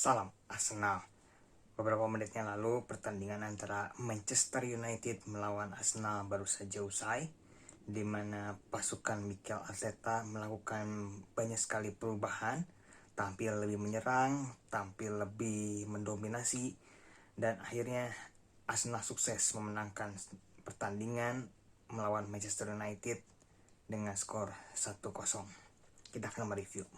Salam Arsenal. Beberapa menit yang lalu pertandingan antara Manchester United melawan Arsenal baru saja usai, di mana pasukan Mikel Arteta melakukan banyak sekali perubahan, tampil lebih menyerang, tampil lebih mendominasi, dan akhirnya Arsenal sukses memenangkan pertandingan melawan Manchester United dengan skor 1-0. Kita akan mereview.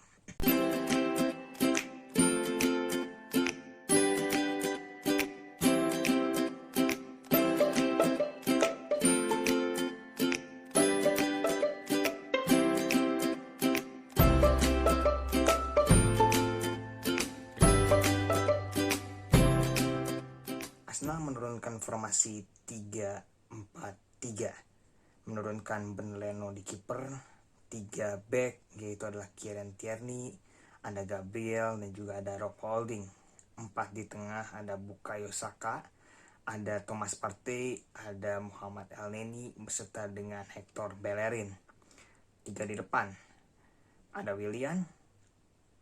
Arsenal menurunkan formasi 3-4-3, menurunkan Ben Leno di kiper, 3 back yaitu adalah Kieran Tierney, ada Gabriel dan juga ada Rob Holding. 4 di tengah ada Bukayo Saka, ada Thomas Partey, ada Muhammad Elneny beserta dengan Hector Bellerin. 3 di depan ada Willian,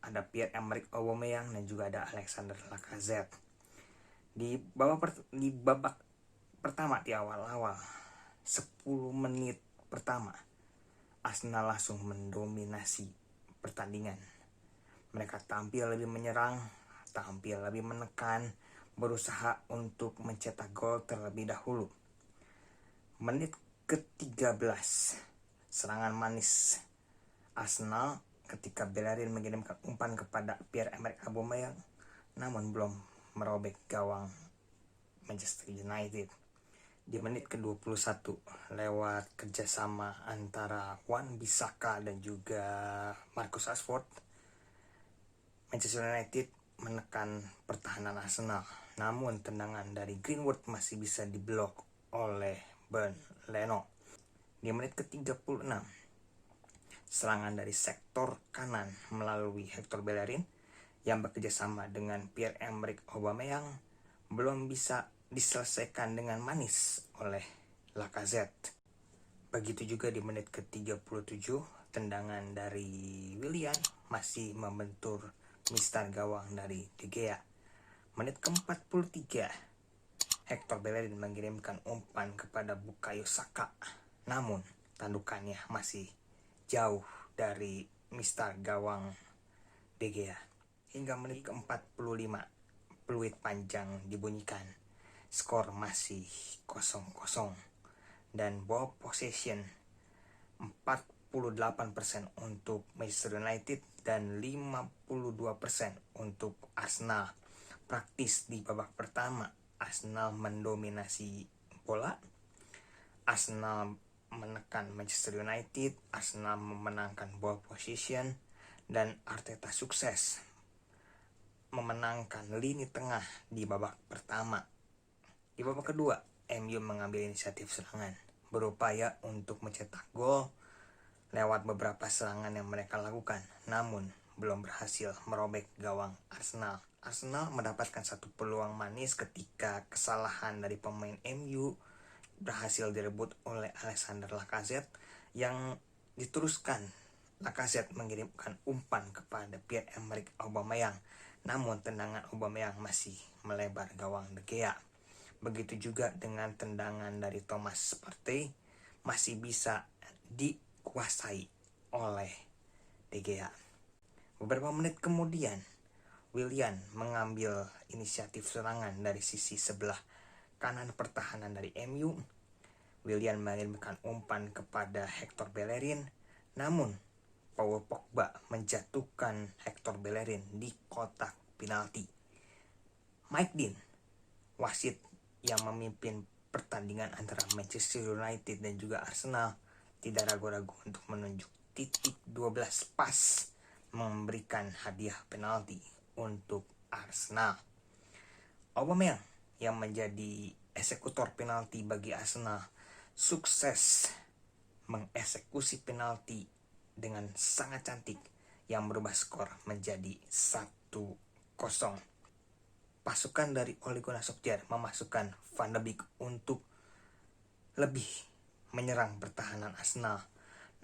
ada Pierre-Emerick Aubameyang dan juga ada Alexander Lacazette. Di babak pertama di awal-awal 10 menit pertama Arsenal langsung mendominasi pertandingan. Mereka tampil lebih menyerang, tampil lebih menekan, berusaha untuk mencetak gol terlebih dahulu. Menit ke-13, serangan manis Arsenal ketika Bellerin mengirimkan umpan kepada Pierre-Emerick Aubameyang, namun belum merobek gawang Manchester United. Di menit ke-21 lewat kerjasama antara Wan-Bissaka dan juga Marcus Rashford, Manchester United menekan pertahanan Arsenal. Namun tendangan dari Greenwood masih bisa diblok oleh Ben Leno. Di menit ke-36 serangan dari sektor kanan melalui Hector Bellerin yang bekerjasama dengan Pierre-Emerick Aubameyang belum bisa diselesaikan dengan manis oleh Lacazette. Begitu juga di menit ke-37, tendangan dari Willian masih membentur mistar gawang dari De Gea. Menit ke-43, Hector Bellerin mengirimkan umpan kepada Bukayo Saka, namun tandukannya masih jauh dari mistar gawang De Gea. Hingga menit ke-45, peluit panjang dibunyikan. Skor masih 0-0 dan ball possession 48% untuk Manchester United dan 52% untuk Arsenal. Praktis di babak pertama Arsenal mendominasi bola, Arsenal menekan Manchester United, Arsenal memenangkan ball position, dan Arteta sukses memenangkan lini tengah di babak pertama. Di babak kedua, MU mengambil inisiatif serangan, berupaya untuk mencetak gol lewat beberapa serangan yang mereka lakukan, namun belum berhasil merobek gawang Arsenal. Arsenal mendapatkan satu peluang manis ketika kesalahan dari pemain MU berhasil direbut oleh Alexander Lacazette yang diteruskan. Lacazette mengirimkan umpan kepada Pierre-Emerick Aubameyang, namun tendangan Aubameyang masih melebar gawang De Gea. Begitu juga dengan tendangan dari Thomas Partey, masih bisa dikuasai oleh De Gea. Beberapa menit kemudian, Willian mengambil inisiatif serangan dari sisi sebelah kanan pertahanan dari MU. Willian mengirimkan umpan kepada Hector Bellerin, namun Paul Pogba menjatuhkan Hector Bellerin di kotak penalti. Mike Dean, wasit yang memimpin pertandingan antara Manchester United dan juga Arsenal, tidak ragu-ragu untuk menunjuk titik 12 pas memberikan hadiah penalti untuk Arsenal. Aubameyang yang menjadi eksekutor penalti bagi Arsenal sukses mengeksekusi penalti dengan sangat cantik yang merubah skor menjadi 1-0. Pasukan dari Ole Gunnar Solskjaer memasukkan Van de Beek untuk lebih menyerang pertahanan Arsenal,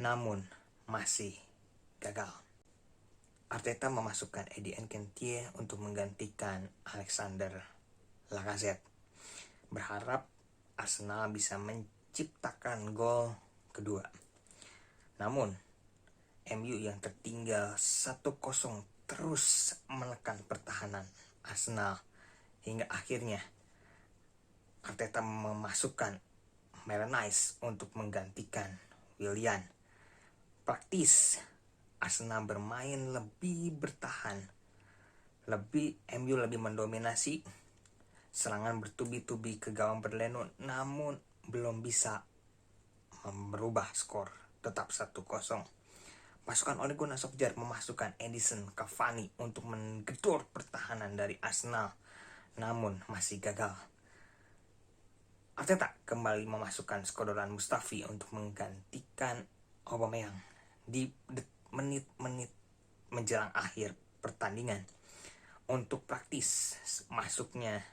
namun masih gagal. Arteta memasukkan Eddie Nketiah untuk menggantikan Alexander Lacazette, berharap Arsenal bisa menciptakan gol kedua. Namun MU yang tertinggal 1-0 terus menekan pertahanan Arsenal hingga akhirnya Arteta memasukkan Maitland-Niles untuk menggantikan Willian. Praktis Arsenal bermain lebih bertahan, MU lebih mendominasi, serangan bertubi-tubi ke gawang Berleno, namun belum bisa merubah skor, tetap 1-0. Pasukan Ole Gunnar Solskjaer memasukkan Edinson Cavani untuk menggedor pertahanan dari Arsenal, namun masih gagal. Arteta kembali memasukkan Shkodran Mustafi untuk menggantikan Aubameyang di menit-menit menjelang akhir pertandingan. Untuk praktis, masuknya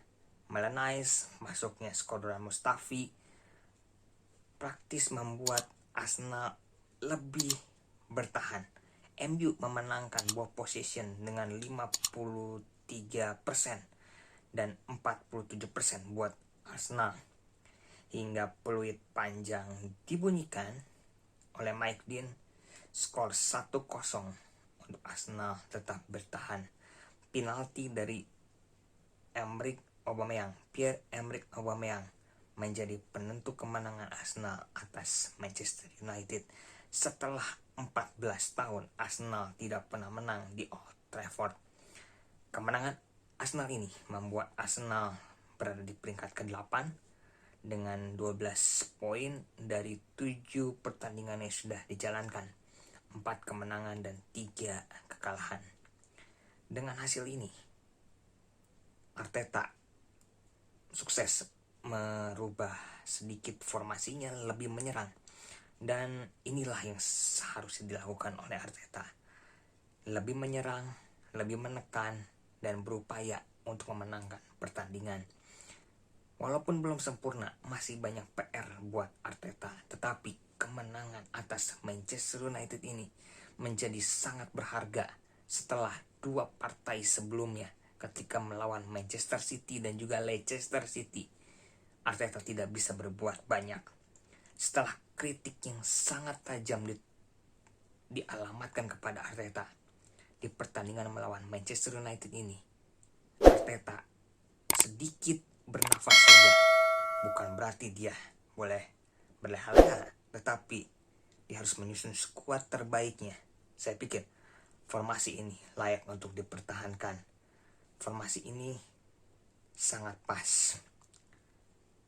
Maitland-Niles, masuknya Shkodran Mustafi, praktis membuat Arsenal lebih bertahan. MU memenangkan ball possession dengan 53% dan 47% buat Arsenal. Hingga peluit panjang dibunyikan oleh Mike Dean, skor 1-0 untuk Arsenal tetap bertahan. Penalti dari Pierre-Emerick Aubameyang menjadi penentu kemenangan Arsenal atas Manchester United. Setelah 14 tahun Arsenal tidak pernah menang di Old Trafford. Kemenangan Arsenal ini membuat Arsenal berada di peringkat ke-8 dengan 12 poin dari 7 pertandingan yang sudah dijalankan, 4 kemenangan dan 3 kekalahan. Dengan hasil ini, Arteta sukses merubah sedikit formasinya lebih menyerang. Dan inilah yang seharusnya dilakukan oleh Arteta. Lebih menyerang, lebih menekan, dan berupaya untuk memenangkan pertandingan. Walaupun belum sempurna, masih banyak PR buat Arteta. Tetapi kemenangan atas Manchester United ini menjadi sangat berharga setelah 2 partai sebelumnya ketika melawan Manchester City dan juga Leicester City. Arteta tidak bisa berbuat banyak. Setelah kritik yang sangat tajam dialamatkan kepada Arteta di pertandingan melawan Manchester United ini, Arteta sedikit bernafas lega. Bukan berarti dia boleh berleha-leha, tetapi dia harus menyusun skuad terbaiknya. Saya pikir formasi ini layak untuk dipertahankan. Formasi ini sangat pas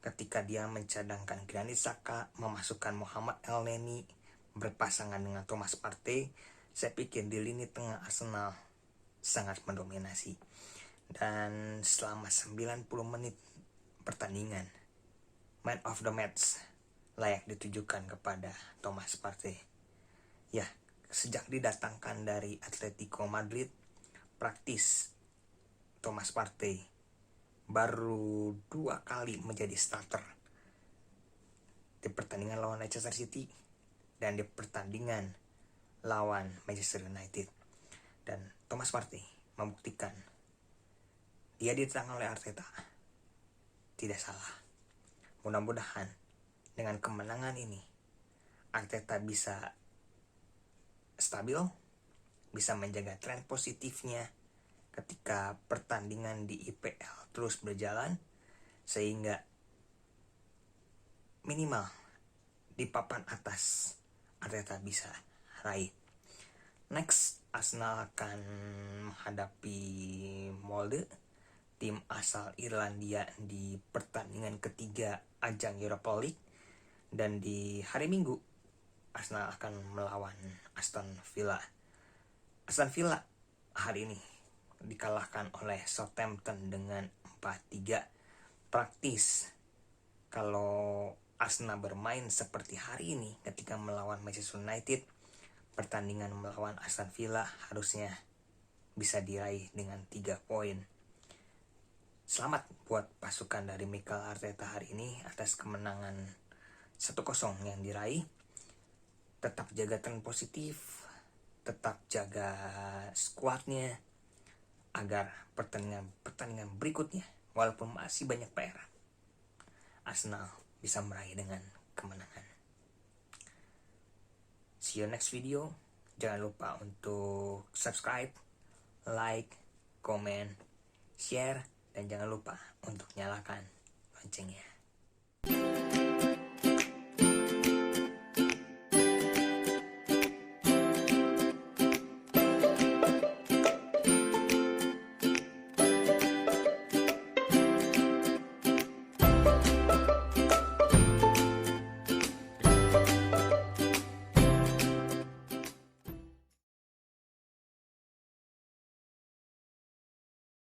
ketika dia mencadangkan Granit Xhaka, memasukkan Mohamed Elneny berpasangan dengan Thomas Partey. Saya pikir di lini tengah Arsenal sangat mendominasi. Dan selama 90 menit pertandingan, man of the match layak ditujukan kepada Thomas Partey. Ya, sejak didatangkan dari Atletico Madrid, praktis Thomas Partey baru 2 kali menjadi starter di pertandingan lawan Leicester City dan di pertandingan lawan Manchester United. Dan Thomas Partey membuktikan dia didatangkan oleh Arteta tidak salah. Mudah-mudahan dengan kemenangan ini Arteta bisa stabil, bisa menjaga tren positifnya ketika pertandingan di IPL terus berjalan, sehingga minimal di papan atas Arteta bisa raih. Next, Arsenal akan menghadapi Molde, tim asal Irlandia, di pertandingan ketiga ajang Europa League. Dan di hari Minggu Arsenal akan melawan Aston Villa. Aston Villa hari ini dikalahkan oleh Southampton dengan 4-3. Praktis kalau Arsenal bermain seperti hari ini ketika melawan Manchester United, pertandingan melawan Aston Villa harusnya bisa diraih dengan 3 poin. Selamat buat pasukan dari Mikel Arteta hari ini atas kemenangan 1-0 yang diraih. Tetap jaga tren positif, tetap jaga skuadnya agar pertandingan berikutnya, walaupun masih banyak PR, Arsenal bisa meraih dengan kemenangan. See you next video. Jangan lupa untuk subscribe, like, komen, share, dan jangan lupa untuk nyalakan loncengnya.